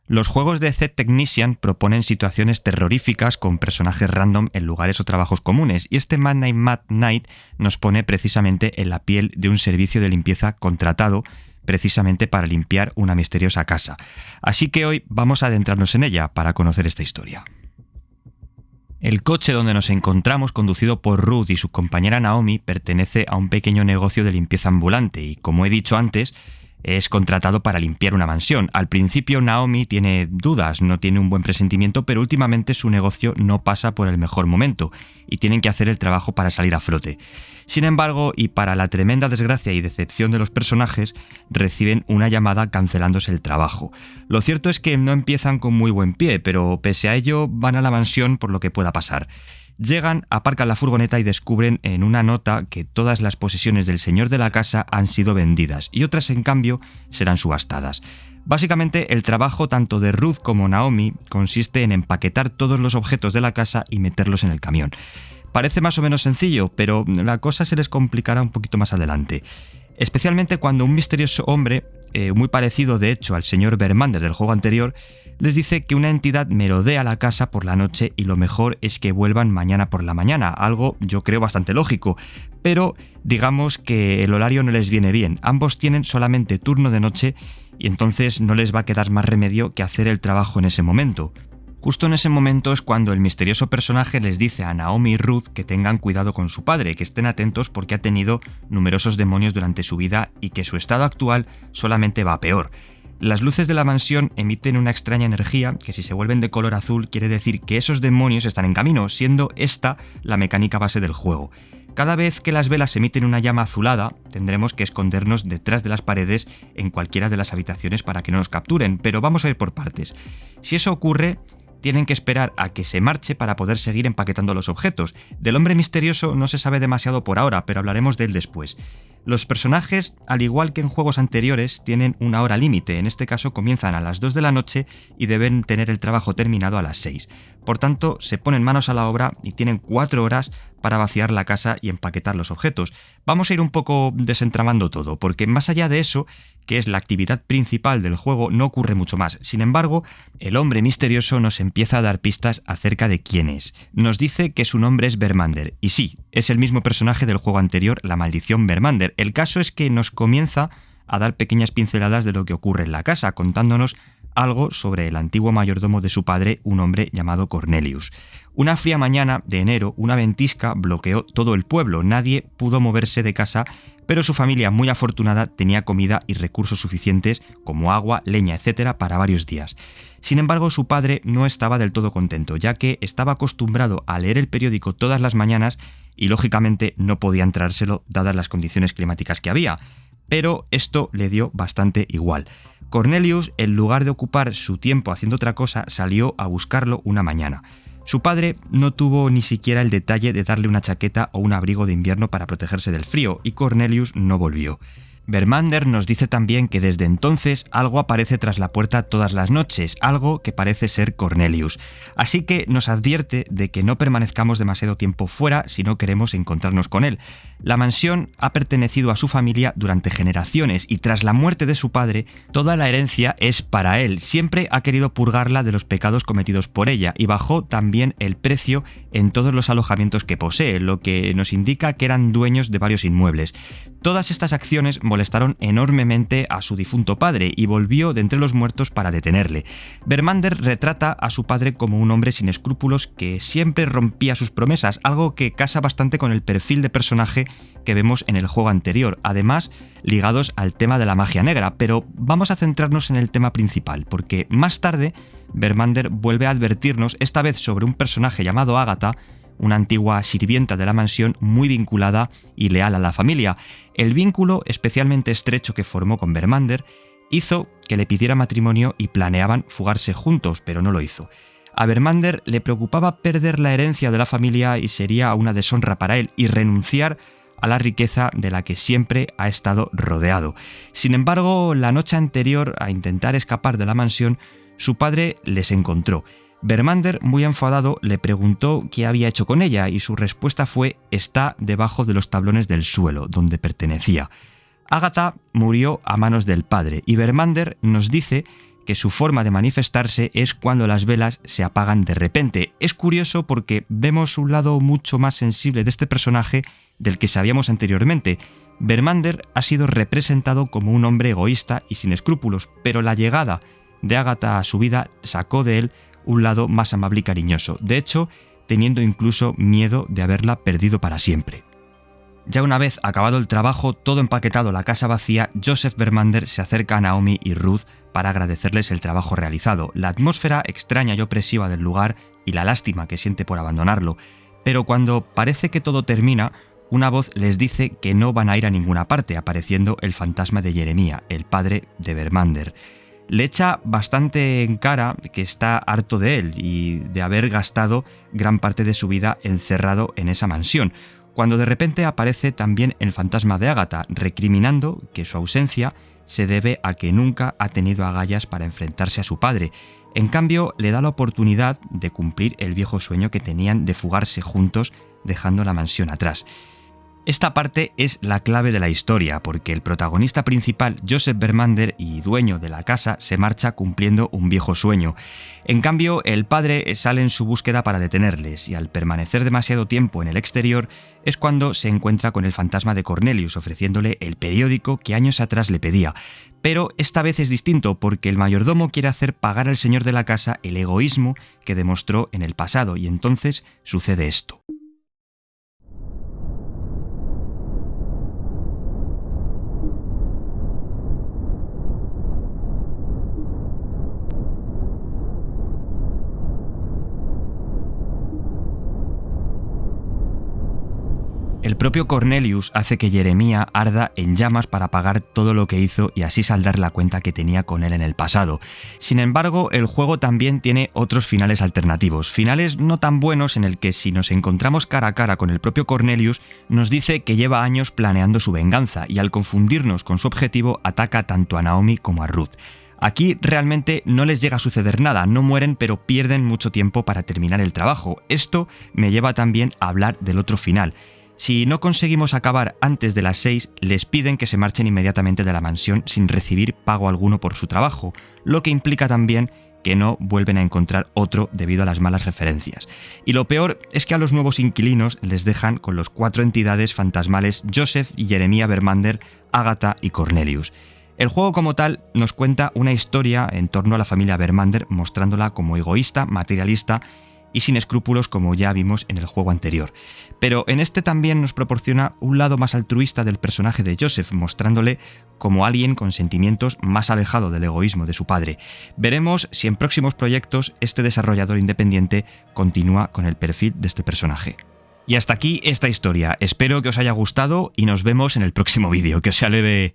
Los juegos de Z Technician proponen situaciones terroríficas con personajes random en lugares o trabajos comunes, y este Mad Night nos pone precisamente en la piel de un servicio de limpieza contratado precisamente para limpiar una misteriosa casa. Así que hoy vamos a adentrarnos en ella para conocer esta historia. El coche donde nos encontramos, conducido por Ruth y su compañera Naomi, pertenece a un pequeño negocio de limpieza ambulante y, como he dicho antes, es contratado para limpiar una mansión. Al principio Naomi tiene dudas, no tiene un buen presentimiento, pero últimamente su negocio no pasa por el mejor momento y tienen que hacer el trabajo para salir a flote. Sin embargo, y para la tremenda desgracia y decepción de los personajes, reciben una llamada cancelándose el trabajo. Lo cierto es que no empiezan con muy buen pie, pero pese a ello van a la mansión por lo que pueda pasar. Llegan, aparcan la furgoneta y descubren en una nota que todas las posesiones del señor de la casa han sido vendidas y otras, en cambio, serán subastadas. Básicamente, el trabajo tanto de Ruth como Naomi consiste en empaquetar todos los objetos de la casa y meterlos en el camión. Parece más o menos sencillo, pero la cosa se les complicará un poquito más adelante. Especialmente cuando un misterioso hombre, muy parecido de hecho al señor Vermander del juego anterior, les dice que una entidad merodea la casa por la noche y lo mejor es que vuelvan mañana por la mañana, algo yo creo bastante lógico, pero digamos que el horario no les viene bien. Ambos tienen solamente turno de noche y entonces no les va a quedar más remedio que hacer el trabajo en ese momento. Justo en ese momento es cuando el misterioso personaje les dice a Naomi y Ruth que tengan cuidado con su padre, que estén atentos porque ha tenido numerosos demonios durante su vida y que su estado actual solamente va a peor. Las luces de la mansión emiten una extraña energía que, si se vuelven de color azul, quiere decir que esos demonios están en camino, siendo esta la mecánica base del juego. Cada vez que las velas emiten una llama azulada, tendremos que escondernos detrás de las paredes en cualquiera de las habitaciones para que no nos capturen, pero vamos a ir por partes. Si eso ocurre, tienen que esperar a que se marche para poder seguir empaquetando los objetos. Del hombre misterioso no se sabe demasiado por ahora, pero hablaremos de él después. Los personajes, al igual que en juegos anteriores, tienen una hora límite. En este caso comienzan a las 2 de la noche y deben tener el trabajo terminado a las 6. Por tanto, se ponen manos a la obra y tienen 4 horas para vaciar la casa y empaquetar los objetos. Vamos a ir un poco desentramando todo, porque más allá de eso, que es la actividad principal del juego, no ocurre mucho más. Sin embargo, el hombre misterioso nos empieza a dar pistas acerca de quién es. Nos dice que su nombre es Vermander, y sí, es el mismo personaje del juego anterior, la maldición Vermander. El caso es que nos comienza a dar pequeñas pinceladas de lo que ocurre en la casa, contándonos algo sobre el antiguo mayordomo de su padre, un hombre llamado Cornelius. Una fría mañana de enero, una ventisca bloqueó todo el pueblo. Nadie pudo moverse de casa, pero su familia, muy afortunada, tenía comida y recursos suficientes como agua, leña, etc. para varios días. Sin embargo, su padre no estaba del todo contento, ya que estaba acostumbrado a leer el periódico todas las mañanas y lógicamente no podía entrárselo dadas las condiciones climáticas que había. Pero esto le dio bastante igual. Cornelius, en lugar de ocupar su tiempo haciendo otra cosa, salió a buscarlo una mañana. Su padre no tuvo ni siquiera el detalle de darle una chaqueta o un abrigo de invierno para protegerse del frío, y Cornelius no volvió. Vermander nos dice también que desde entonces algo aparece tras la puerta todas las noches, algo que parece ser Cornelius. Así que nos advierte de que no permanezcamos demasiado tiempo fuera si no queremos encontrarnos con él. La mansión ha pertenecido a su familia durante generaciones y tras la muerte de su padre, toda la herencia es para él. Siempre ha querido purgarla de los pecados cometidos por ella y bajó también el precio en todos los alojamientos que posee, lo que nos indica que eran dueños de varios inmuebles. Todas estas acciones molestaron enormemente a su difunto padre y volvió de entre los muertos para detenerle. Vermander retrata a su padre como un hombre sin escrúpulos que siempre rompía sus promesas, algo que casa bastante con el perfil de personaje que vemos en el juego anterior, además ligados al tema de la magia negra, pero vamos a centrarnos en el tema principal, porque más tarde Vermander vuelve a advertirnos, esta vez sobre un personaje llamado Agatha, una antigua sirvienta de la mansión muy vinculada y leal a la familia. El vínculo especialmente estrecho que formó con Vermander hizo que le pidiera matrimonio y planeaban fugarse juntos, pero no lo hizo. A Vermander le preocupaba perder la herencia de la familia y sería una deshonra para él y renunciar a la riqueza de la que siempre ha estado rodeado. Sin embargo, la noche anterior a intentar escapar de la mansión, su padre les encontró. Vermander, muy enfadado, le preguntó qué había hecho con ella y su respuesta fue: está debajo de los tablones del suelo, donde pertenecía. Agatha murió a manos del padre y Vermander nos dice que su forma de manifestarse es cuando las velas se apagan de repente. Es curioso porque vemos un lado mucho más sensible de este personaje del que sabíamos anteriormente. Vermander ha sido representado como un hombre egoísta y sin escrúpulos, pero la llegada de Agatha a su vida sacó de él un lado más amable y cariñoso, de hecho, teniendo incluso miedo de haberla perdido para siempre. Ya una vez acabado el trabajo, todo empaquetado, la casa vacía, Joseph Vermander se acerca a Naomi y Ruth para agradecerles el trabajo realizado, la atmósfera extraña y opresiva del lugar y la lástima que siente por abandonarlo. Pero cuando parece que todo termina, una voz les dice que no van a ir a ninguna parte, apareciendo el fantasma de Jeremiah, el padre de Vermander. Le echa bastante en cara que está harto de él y de haber gastado gran parte de su vida encerrado en esa mansión, cuando de repente aparece también el fantasma de Agatha, recriminando que su ausencia se debe a que nunca ha tenido agallas para enfrentarse a su padre. En cambio, le da la oportunidad de cumplir el viejo sueño que tenían de fugarse juntos, dejando la mansión atrás. Esta parte es la clave de la historia, porque el protagonista principal, Joseph Vermander, y dueño de la casa, se marcha cumpliendo un viejo sueño. En cambio, el padre sale en su búsqueda para detenerles, y al permanecer demasiado tiempo en el exterior, es cuando se encuentra con el fantasma de Cornelius, ofreciéndole el periódico que años atrás le pedía. Pero esta vez es distinto, porque el mayordomo quiere hacer pagar al señor de la casa el egoísmo que demostró en el pasado, y entonces sucede esto. El propio Cornelius hace que Jeremiah arda en llamas para pagar todo lo que hizo y así saldar la cuenta que tenía con él en el pasado. Sin embargo, el juego también tiene otros finales alternativos, finales no tan buenos en el que si nos encontramos cara a cara con el propio Cornelius, nos dice que lleva años planeando su venganza y al confundirnos con su objetivo ataca tanto a Naomi como a Ruth. Aquí realmente no les llega a suceder nada, no mueren pero pierden mucho tiempo para terminar el trabajo. Esto me lleva también a hablar del otro final. Si no conseguimos acabar antes de las 6, les piden que se marchen inmediatamente de la mansión sin recibir pago alguno por su trabajo, lo que implica también que no vuelven a encontrar otro debido a las malas referencias. Y lo peor es que a los nuevos inquilinos les dejan con los 4 entidades fantasmales Joseph y Jeremiah Vermander, Agatha y Cornelius. El juego como tal nos cuenta una historia en torno a la familia Vermander, mostrándola como egoísta, materialista y sin escrúpulos como ya vimos en el juego anterior. Pero en este también nos proporciona un lado más altruista del personaje de Joseph, mostrándole como alguien con sentimientos más alejado del egoísmo de su padre. Veremos si en próximos proyectos este desarrollador independiente continúa con el perfil de este personaje. Y hasta aquí esta historia. Espero que os haya gustado y nos vemos en el próximo vídeo. Que os sea leve.